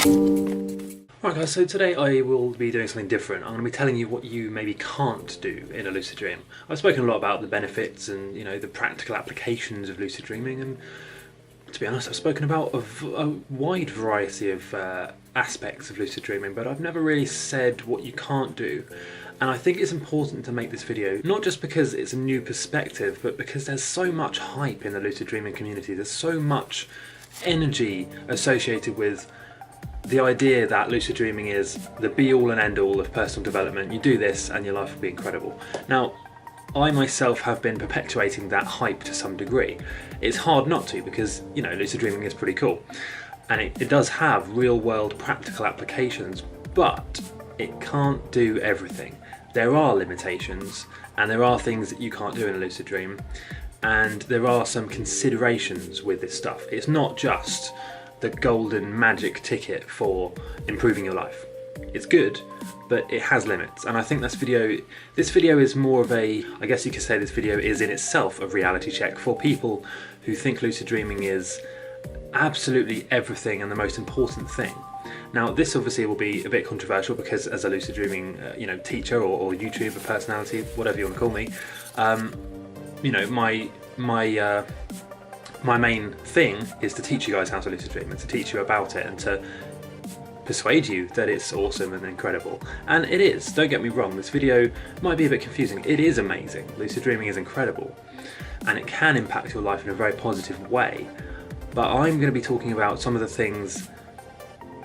Right guys, so today I will be doing something different. I'm going to be telling you what you maybe can't do in a lucid dream. I've spoken a lot about the benefits and the practical applications of lucid dreaming, and to be honest I've spoken about a wide variety of aspects of lucid dreaming, but I've never really said what you can't do. And I think it's important to make this video, not just because it's a new perspective, but because there's so much hype in the lucid dreaming community. There's so much energy associated with the idea that lucid dreaming is the be-all and end-all of personal development. You do this and your life will be incredible. Now, I myself have been perpetuating that hype to some degree. It's hard not to, because lucid dreaming is pretty cool, and it does have real-world practical applications, but it can't do everything. There are limitations, and there are things that you can't do in a lucid dream, and there are some considerations with this stuff. It's not just the golden magic ticket for improving your life. It's good, but it has limits, and I think this video is more of a, I guess you could say this video is in itself a reality check for people who think lucid dreaming is absolutely everything and the most important thing. Now, this obviously will be a bit controversial because as a lucid dreaming teacher or YouTuber personality, whatever you want to call me, my main thing is to teach you guys how to lucid dream and to teach you about it and to persuade you that it's awesome and incredible. And it is, don't get me wrong, this video might be a bit confusing. It is amazing. Lucid dreaming is incredible and it can impact your life in a very positive way. But I'm going to be talking about some of the things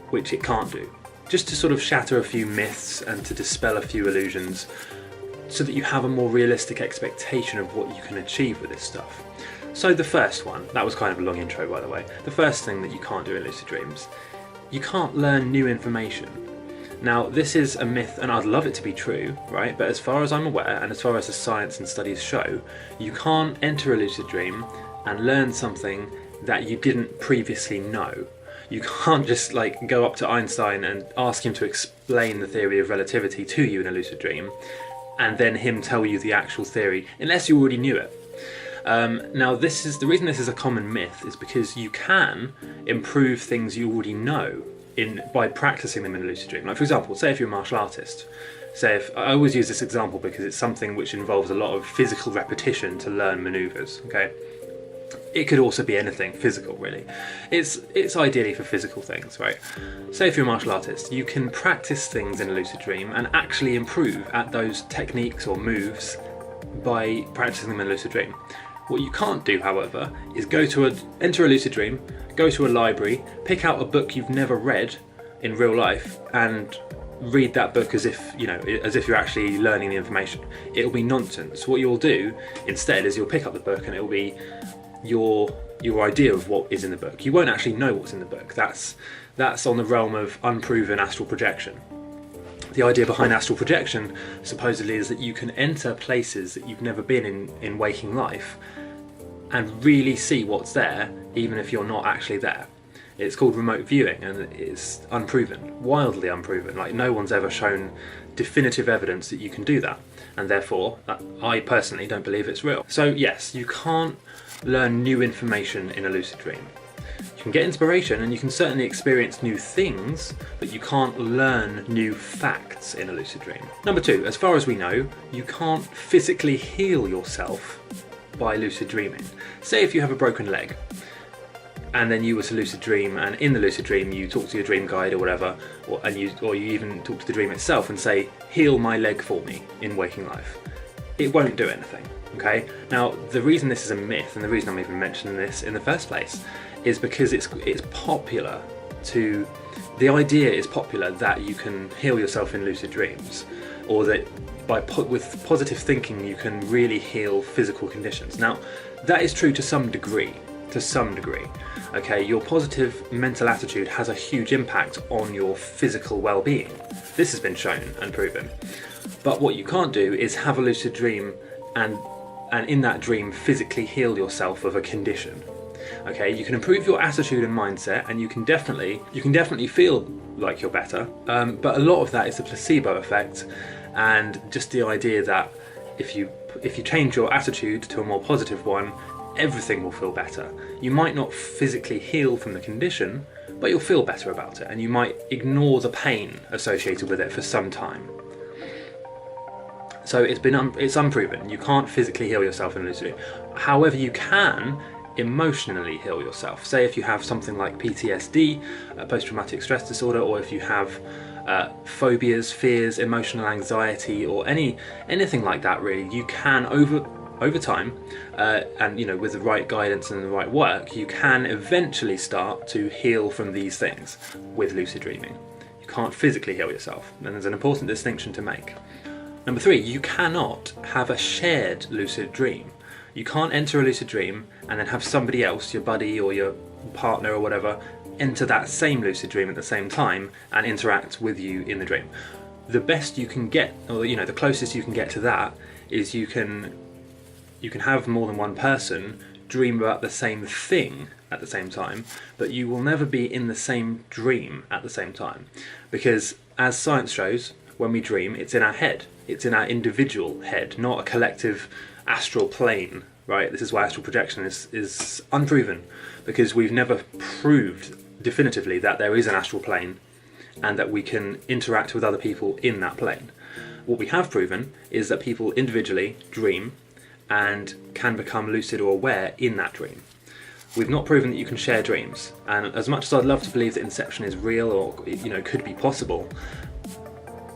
which it can't do, just to sort of shatter a few myths and to dispel a few illusions so that you have a more realistic expectation of what you can achieve with this stuff. So the first one, that was kind of a long intro by the way, the first thing that you can't do in lucid dreams, you can't learn new information. Now this is a myth and I'd love it to be true, right? But as far as I'm aware and as far as the science and studies show, you can't enter a lucid dream and learn something that you didn't previously know. You can't just go up to Einstein and ask him to explain the theory of relativity to you in a lucid dream and then him tell you the actual theory unless you already knew it. Now the reason this is a common myth is because you can improve things you already know by practicing them in a lucid dream. Like for example, say if you're a martial artist, I always use this example because it's something which involves a lot of physical repetition to learn maneuvers, okay? It could also be anything physical, really. It's ideally for physical things, right? Say if you're a martial artist, you can practice things in a lucid dream and actually improve at those techniques or moves by practicing them in a lucid dream. What you can't do, however, is enter a lucid dream, go to a library, pick out a book you've never read in real life and read that book as if you're actually learning the information. It'll be nonsense. What you'll do instead is you'll pick up the book and it'll be your idea of what is in the book. You won't actually know what's in the book. That's on the realm of unproven astral projection. The idea behind astral projection supposedly is that you can enter places that you've never been in waking life and really see what's there even if you're not actually there. It's called remote viewing and it's unproven, wildly unproven. Like no one's ever shown definitive evidence that you can do that, and therefore I personally don't believe it's real. So yes, you can't learn new information in a lucid dream. You can get inspiration and you can certainly experience new things, but you can't learn new facts in a lucid dream. Number two, as far as we know, you can't physically heal yourself by lucid dreaming. Say if you have a broken leg and then you were to lucid dream, and in the lucid dream you talk to your dream guide or whatever, or you even talk to the dream itself and say, heal my leg for me in waking life. It won't do anything, okay? Now the reason this is a myth and the reason I'm even mentioning this in the first place is because it's popular the idea is popular that you can heal yourself in lucid dreams, or that with positive thinking you can really heal physical conditions. Now that is true to some degree, okay? Your positive mental attitude has a huge impact on your physical well-being. This has been shown and proven. But what you can't do is have a lucid dream and in that dream physically heal yourself of a condition. Okay, you can improve your attitude and mindset, and you can definitely feel like you're better, but a lot of that is a placebo effect, and just the idea that if you change your attitude to a more positive one, everything will feel better. You might not physically heal from the condition, but you'll feel better about it, and you might ignore the pain associated with it for some time. So it's unproven. You can't physically heal yourself in a lucid dream. However, you can emotionally heal yourself. Say if you have something like PTSD, post-traumatic stress disorder, or if you have phobias, fears, emotional anxiety, or anything like that, really, you can over time, and with the right guidance and the right work, you can eventually start to heal from these things with lucid dreaming. You can't physically heal yourself, and there's an important distinction to make. Number 3, you cannot have a shared lucid dream. You can't enter a lucid dream and then have somebody else, your buddy or your partner or whatever, enter that same lucid dream at the same time and interact with you in the dream. The best you can get, or the closest you can get to that, is you can have more than one person dream about the same thing at the same time, but you will never be in the same dream at the same time. Because as science shows, when we dream, it's in our head. It's in our individual head, not a collective astral plane, right? This is why astral projection is unproven, because we've never proved definitively that there is an astral plane and that we can interact with other people in that plane. What we have proven is that people individually dream and can become lucid or aware in that dream. We've not proven that you can share dreams, and as much as I'd love to believe that inception is real or could be possible,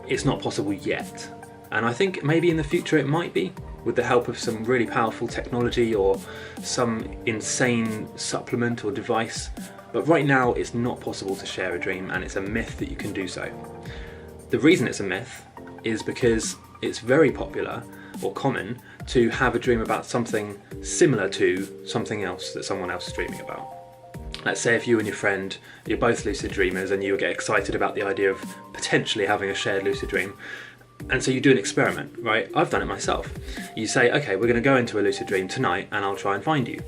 it's not possible yet. And I think maybe in the future it might be, with the help of some really powerful technology or some insane supplement or device. But right now it's not possible to share a dream, and it's a myth that you can do so. The reason it's a myth is because it's very popular or common to have a dream about something similar to something else that someone else is dreaming about. Let's say if you and your friend, you're both lucid dreamers, and you get excited about the idea of potentially having a shared lucid dream. And so you do an experiment, right? I've done it myself. You say, okay, we're going to go into a lucid dream tonight and I'll try and find you,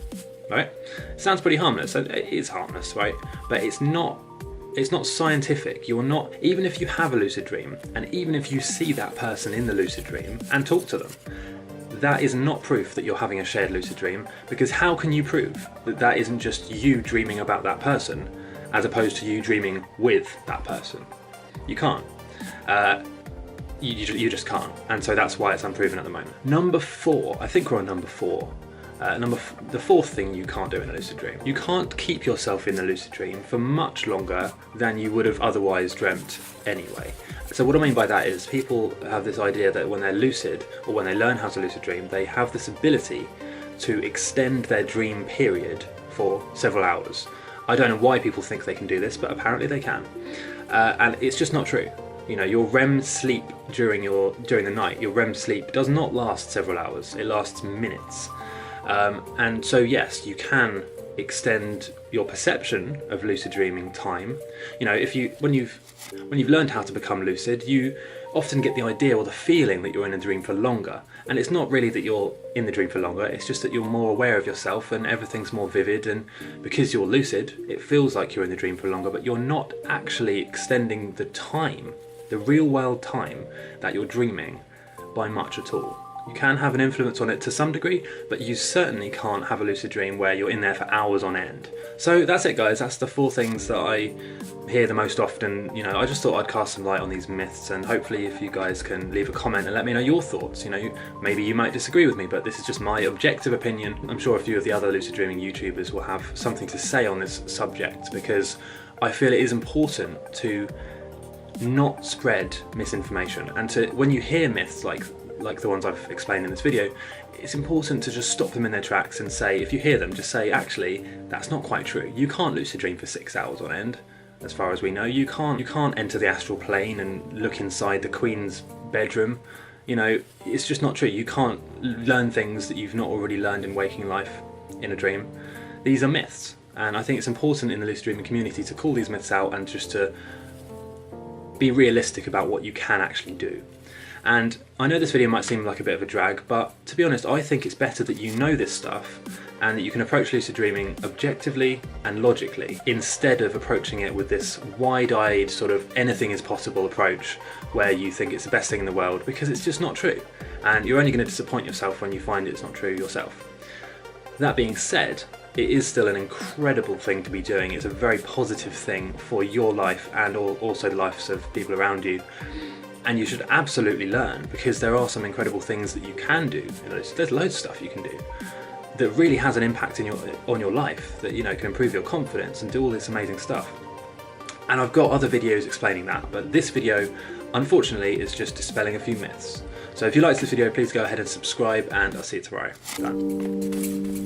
right? It sounds pretty harmless. It is harmless, right? But it's not scientific. You're not, even if you have a lucid dream, and even if you see that person in the lucid dream and talk to them, that is not proof that you're having a shared lucid dream, because how can you prove that that isn't just you dreaming about that person as opposed to you dreaming with that person? You can't. You just can't, and so that's why it's unproven at the moment. Number 4, I think we're on number 4. The fourth thing you can't do in a lucid dream. You can't keep yourself in the lucid dream for much longer than you would have otherwise dreamt anyway. So what I mean by that is people have this idea that when they're lucid, or when they learn how to lucid dream, they have this ability to extend their dream period for several hours. I don't know why people think they can do this, but apparently they can. And it's just not true. Your REM sleep during the night, your REM sleep does not last several hours. It lasts minutes. And so yes, you can extend your perception of lucid dreaming time. When you've learned how to become lucid, you often get the idea or the feeling that you're in a dream for longer. And it's not really that you're in the dream for longer, it's just that you're more aware of yourself and everything's more vivid, and because you're lucid, it feels like you're in the dream for longer, but you're not actually extending the time, the real world time that you're dreaming, by much at all. You can have an influence on it to some degree, but you certainly can't have a lucid dream where you're in there for hours on end. So that's it, guys. That's the 4 things that I hear the most often. I just thought I'd cast some light on these myths, and hopefully if you guys can leave a comment and let me know your thoughts. Maybe you might disagree with me, but this is just my objective opinion. I'm sure a few of the other lucid dreaming YouTubers will have something to say on this subject, because I feel it is important to not spread misinformation, and when you hear myths like the ones I've explained in this video, it's important to just stop them in their tracks and say, if you hear them, just say, actually, that's not quite true. You can't lucid dream for 6 hours on end, as far as we know. You can't enter the astral plane and look inside the Queen's bedroom. It's just not true. You can't learn things that you've not already learned in waking life in a dream. These are myths, and I think it's important in the lucid dreaming community to call these myths out and just to be realistic about what you can actually do. And I know this video might seem like a bit of a drag, but to be honest, I think it's better that you know this stuff and that you can approach lucid dreaming objectively and logically, instead of approaching it with this wide-eyed sort of anything is possible approach where you think it's the best thing in the world, because it's just not true. And you're only going to disappoint yourself when you find it's not true yourself. That being said, it is still an incredible thing to be doing. It's a very positive thing for your life and also the lives of people around you. And you should absolutely learn, because there are some incredible things that you can do. You know, there's loads of stuff you can do that really has an impact on your life, that, you know, can improve your confidence and do all this amazing stuff. And I've got other videos explaining that, but this video, unfortunately, is just dispelling a few myths. So if you liked this video, please go ahead and subscribe, and I'll see you tomorrow. Done.